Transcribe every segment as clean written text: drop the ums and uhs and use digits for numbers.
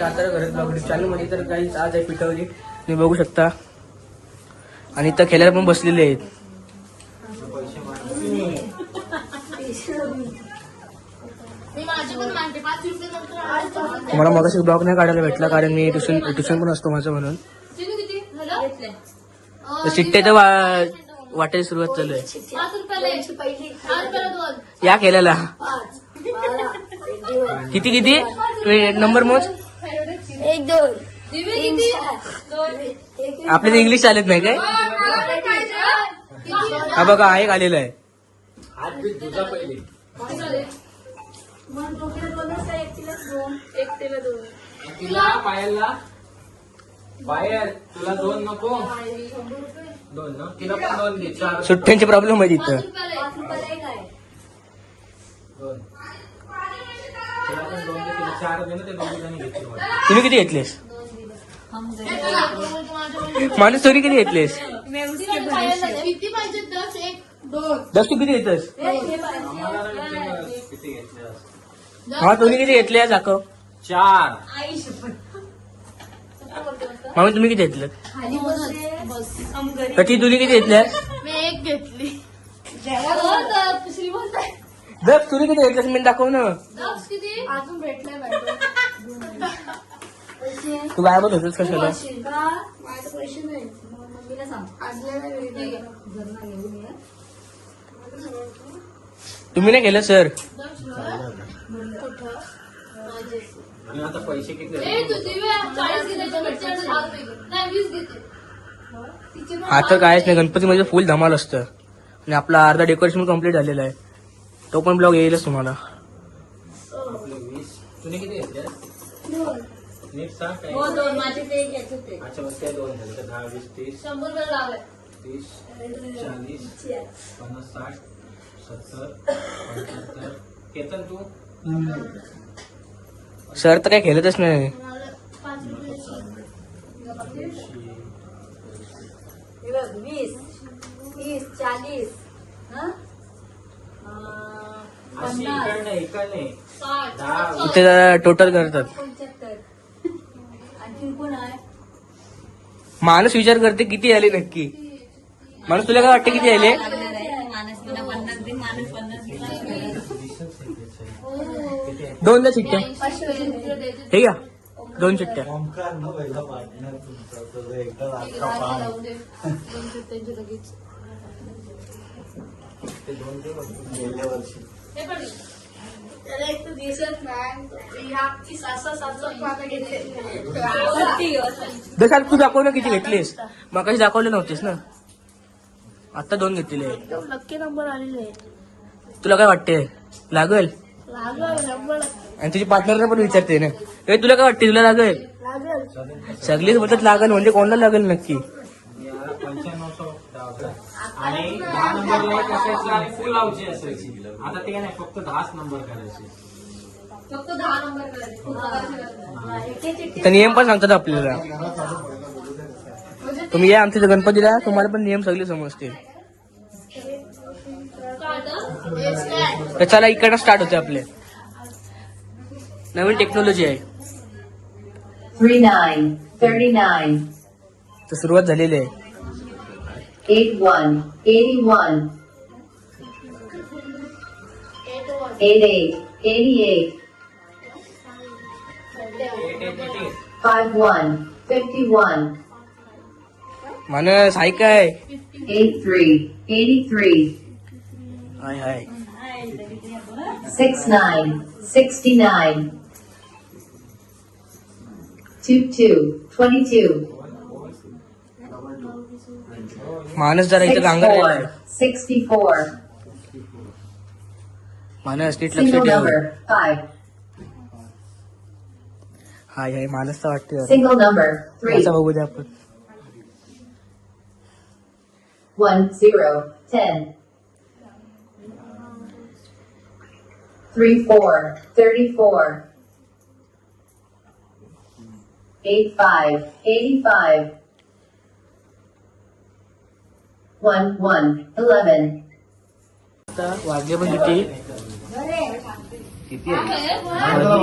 आता घरात ब्लॉग चालू मध्ये तर काही आज आहे पिठावली तुम्ही बघू शकता. आणि इथं खेळायला पण बसलेले आहेत. तुम्हाला मगाशी ब्लॉग नाही काढायला भेटला कारण मी ट्युशन पण असतो माझं म्हणून. शिट्ट्याचं वाटायची सुरुवात चालू आहे या खेळायला. किती किती नंबर मोज. 1 2 आपल्याला इंग्लिश चालत नाही काय. हा बघा हा एक आलेला आहे. सुट्ट्यांचे प्रॉब्लेम आहे तिथं. तुम्ही किती घेतलेस माणूस चोरी किती घेतलेस. 10 तू किती घेतस. हा तुम्ही किती घेतले दाखव. 4 मामी तुम्ही किती घेतलं. ती तुम्ही किती घेतल्या. मी 1 घेतली. दस तुम्ही किती घेतल्यास मी दाखव ना. अजून भेटलाय तू काय बोलत होतस कशाला. माझे पैसे नाही मम्मीला सांग. तुम्ही नाही केलं सर. आता पैसे किती. आता कायच नाही गणपती मध्ये फुल धमाल असतं. आणि आपला अर्धा डेकोरेशन कम्प्लीट झालेला आहे. तो पण ब्लॉग येईलच तुम्हाला. तुम्ही किती घेतले. नीट सांग काय. माझे ते घेत होते. अच्छा मग त्या 2 झाले तर 10 20 30 100 लावले. 30 40 50 60 70 75 केतन तू. सर तर काही खेळतच नाही. 20 30 40 अशी इकडे इकडे 60 इथे टोटल करतात. 75. आणखी कोण आहे. माणूस विचार करते किती आले नक्की. माणूस तुला काय वाटते किती आले. दोनदा चिठ्ठ्या हे घ्या. 2 चिठ्ठ्या. दशाल तू दाखव ना किती घेतलीस. मग कशी दाखवले नव्हतेस ना. आता 2 घेतलेले. नक्की नंबर आलेले. तुला काय वाटते लागल. आणि तुझी पार्टनरला पण विचारते ना तुला काय वाटते तुला लागेल. सगळीच बोलतात लागल म्हणजे कोणाला लागेल नक्की. 9500 आणि 10 नंबरला एक असायचं आणि फुल लावची असायची. आता ते नाही फक्त 10 नंबर करायचे. फक्त 10 नंबर करायचे. तर नियम पण सांगतात आपल्याला. तुम्ही या आमच्या गणपतीला तुम्हाला पण नियम सगळे समजतील. तर चला इकडनं स्टार्ट होते आपले. नवीन टेक्नॉलॉजी आहे. 39 39 तर सुरुवात झालेली आहे. 81 81 88 88 51 51 मानस हाय काय. 83 83 हाय हाय. 69 69 22 22 मानस जरा इथं गांगर आहे. 64 मानस नीट लक्ष single ठेव. number 5 हाय हाय मानसचा वाटते जरा. single number 3 याचा बघू दे आपण. 1 0 10 3 4 34 8 5 85 1 1 11 आता वाजले पण किती. किती आहे?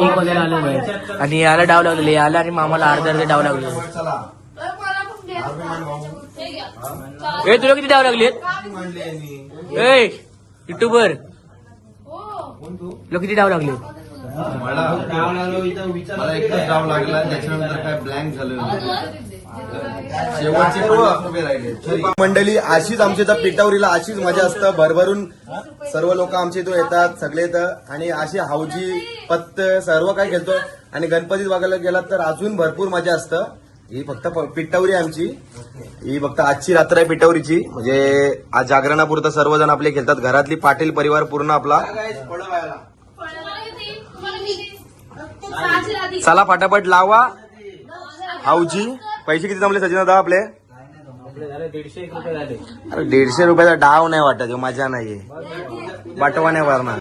एक वाजायला आलं बाहेर. आणि याला डाव लागलेले, याला आणि मामाला अर्धे डाव लागले. ए तुला किती डाव लागलेत? ए युट्यूबर तुला किती डाव लागले? मला एकच डाव लागला, त्याच्यानंतर काय ब्लँक झालं. शेवटचे 50 रुपये राहिले. मंडळी अशीच आमच्या इथं पिठावरीला अशीच मजा असतं. भरभरून सर्व लोक आमच्या इथं येतात, सगळे येतं आणि अशी हावजी पत्त सर्व काय खेळतो. आणि गणपतीत बघायला गेलात तर अजून भरपूर मजा असतं. ही फक्त पिठावरी आमची, ही फक्त आजची रात्र आहे पिठावरीची. म्हणजे आज जागरणापुरतं सर्वजण आपले खेळतात. घरातली पाटील परिवार पूर्ण आपला. चला फटाफट लावा हावजी. पैसे किती जमले सचिन दादा आपले? 150 रुपये झाले. अरे 150 रुपयाचा डाव नाही वाटत, मजा नाहीये, बटवा नाही भरणार.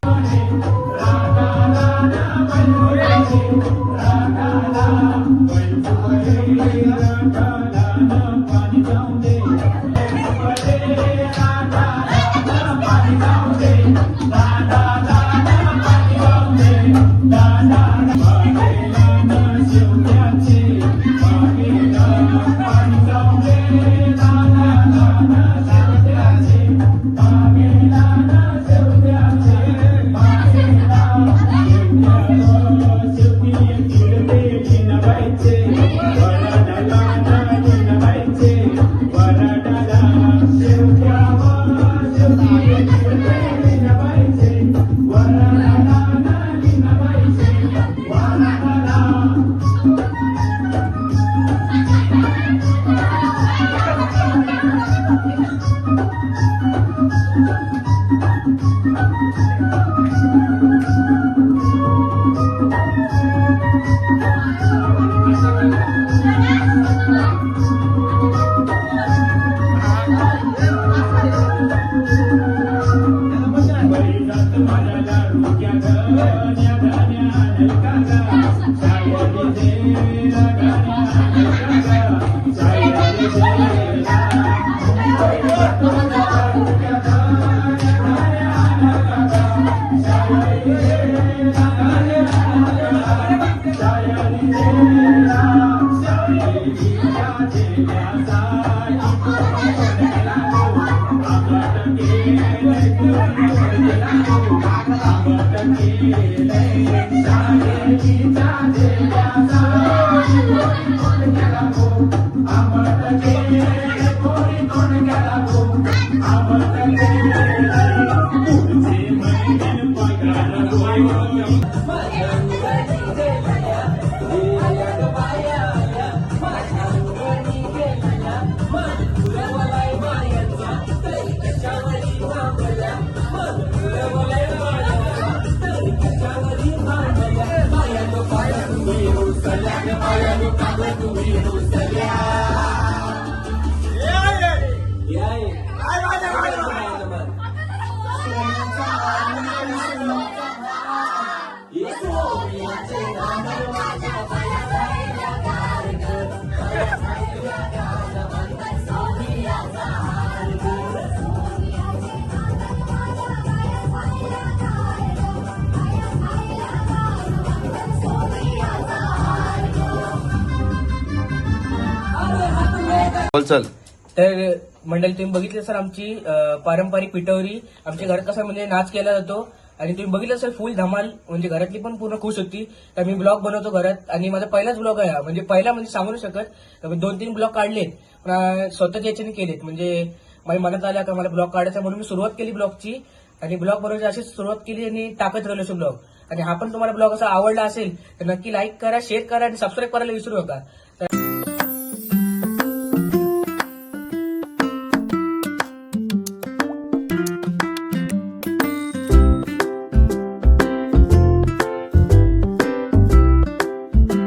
चल. तर मंडळी तुम्ही बघितलं सर आमची पारंपरिक पिठवरी. आमच्या घरात कसं म्हणजे नाच केला जातो आणि तुम्ही बघितलं सर फुल धमाल. म्हणजे घरातली पण पूर्ण खुश होती. तर मी ब्लॉग बनवतो घरात आणि माझा पहिलाच ब्लॉग आहे. म्हणजे पहिला म्हणजे सांगू नाही शकत, 2-3 ब्लॉग काढलेत पण स्वतःच्या याच्याने केलेत. म्हणजे माझ्या मनात आल्या का मला ब्लॉग काढायचा म्हणून मी सुरुवात केली ब्लॉगची आणि ब्लॉग बनवायची अशीच सुरुवात केली आणि टाकत राहिलो ब्लॉग. आणि हा पण तुम्हाला ब्लॉग असा आवडला असेल तर नक्की लाईक करा, शेअर करा आणि सबस्क्राईब करायला विसरू नका.